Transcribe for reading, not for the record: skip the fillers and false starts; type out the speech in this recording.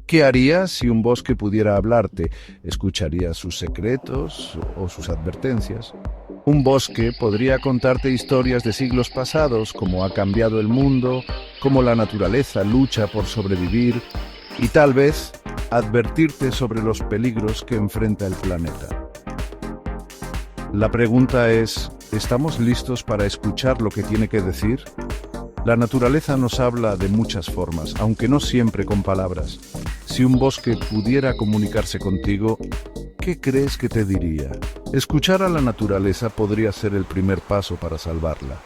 ¿Qué harías si un bosque pudiera hablarte? ¿Escucharías sus secretos o sus advertencias? Un bosque podría contarte historias de siglos pasados, cómo ha cambiado el mundo, cómo la naturaleza lucha por sobrevivir y tal vez advertirte sobre los peligros que enfrenta el planeta. La pregunta es, ¿estamos listos para escuchar lo que tiene que decir? La naturaleza nos habla de muchas formas, aunque no siempre con palabras. Si un bosque pudiera comunicarse contigo, ¿qué crees que te diría? Escuchar a la naturaleza podría ser el primer paso para salvarla.